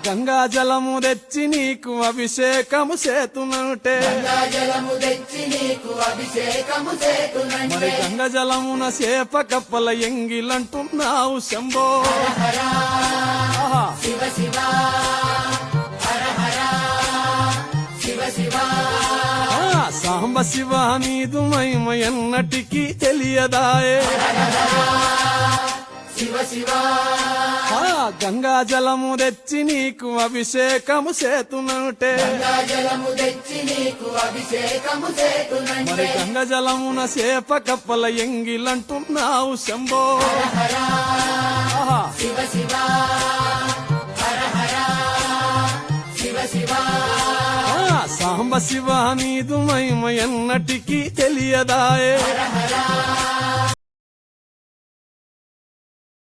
గంగా జలము తెచ్చి నీకు అభిషేకము చేతునంటే మరి గంగా జలమున చేప కప్పల ఎంగిలంటున్నావు శంభో సాంబ శివ నీదు మహిమ ఎన్నటికీ తెలియదాయే గంగా జలము తెచ్చి నీకు అభిషేకము చేతునంటే మరి గంగా జలమున చేప కప్పల ఎంగిలంటున్నావు శంభో సాంబ శివ నీదు మహిమ ఎన్నటికీ తెలియదాయే